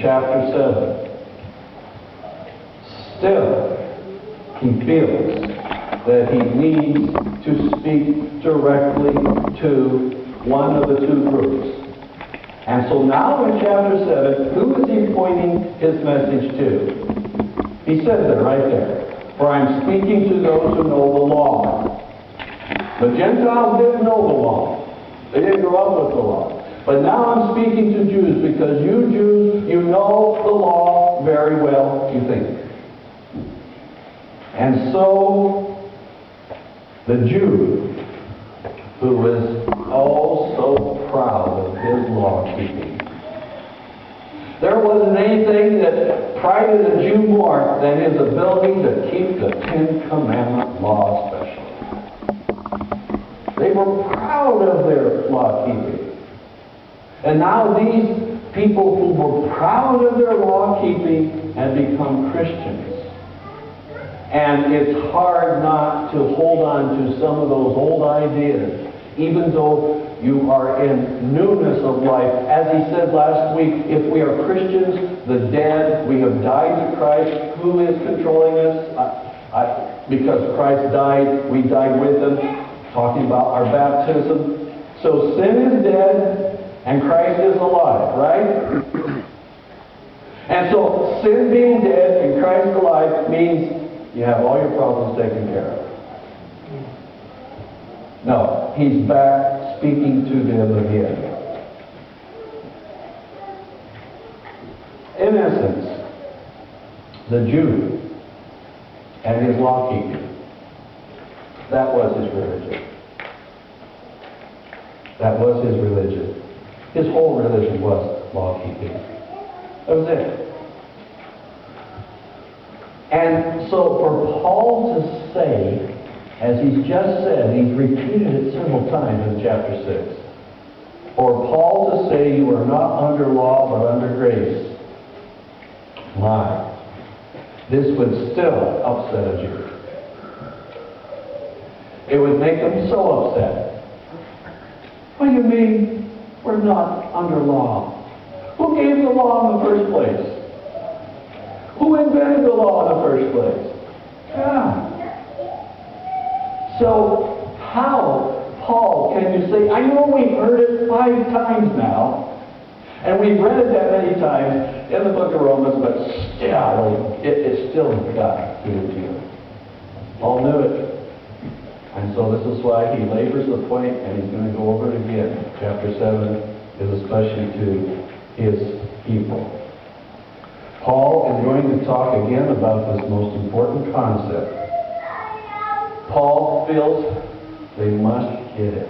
chapter 7, still he feels that he needs to speak directly to one of the two groups. And so now in chapter 7, who is he pointing his message to? He says it right there. For I'm speaking to those who know the law. The Gentiles didn't know the law. They didn't grow up with the law. But now I'm speaking to Jews because you Jews, you know the law very well, you think. And so, the Jew, who was oh so proud of his law keeping. There wasn't anything that prided a Jew more than his ability to keep the Ten Commandment law especially. They were proud of their law keeping. And now these people who were proud of their law keeping had become Christians. And it's hard not to hold on to some of those old ideas, even though you are in newness of life. As he said last week, if we are Christians, the dead, we have died to Christ. Who is controlling us? Because Christ died, we died with him. Talking about our baptism. So sin is dead, and Christ is alive, right? And so sin being dead and Christ alive means you have all your problems taken care of. No, he's back speaking to them again. In essence, the Jew and his law keeping, that was his religion. That was his religion. His whole religion was law keeping. That was it. And so for Paul to say, as he's just said, he's repeated it several times in chapter 6. For Paul to say you are not under law but under grace. My, this would still upset a Jew. It would make them so upset. What do you mean we're not under law? Who gave the law in the first place? Who invented the law in the first place? God. So, how, Paul, can you say, I know we've heard it 5 times now, and we've read it that many times in the book of Romans, but still, it still got to you. Paul knew it. And so this is why he labors the point, and he's going to go over it again. Chapter 7 is especially to his people. Paul is going to talk again about this most important concept. Paul feels they must get it.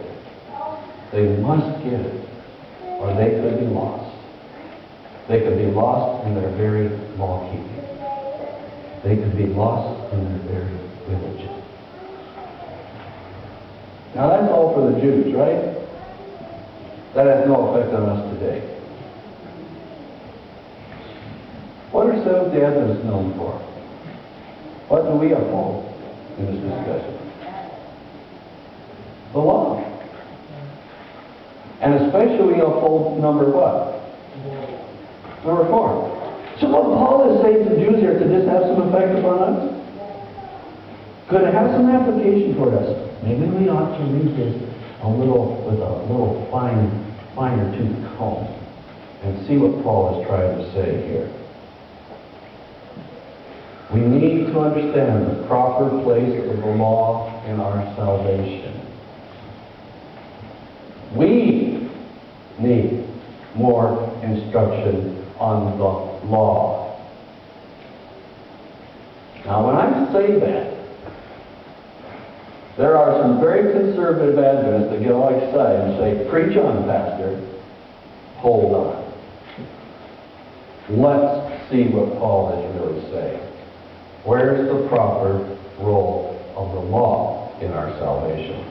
They must get it, or they could be lost. They could be lost in their very law-keeping. They could be lost in their very religion. Now that's all for the Jews, right? That has no effect on us today. What are Seventh-day Adventists known for? What do we uphold in this discussion? The law. And especially we uphold number what? Number 4. So what Paul is saying to the Jews here, could this have some effect upon us? Could it have some application for us? Maybe we ought to read this with a little finer tooth comb and see what Paul is trying to say here. We need to understand the proper place of the law in our salvation. We need more instruction on the law. Now, when I say that, there are some very conservative Adventists that get all excited and say, preach on, Pastor. Hold on. Let's see what Paul is really saying. Where's the proper role of the law in our salvation?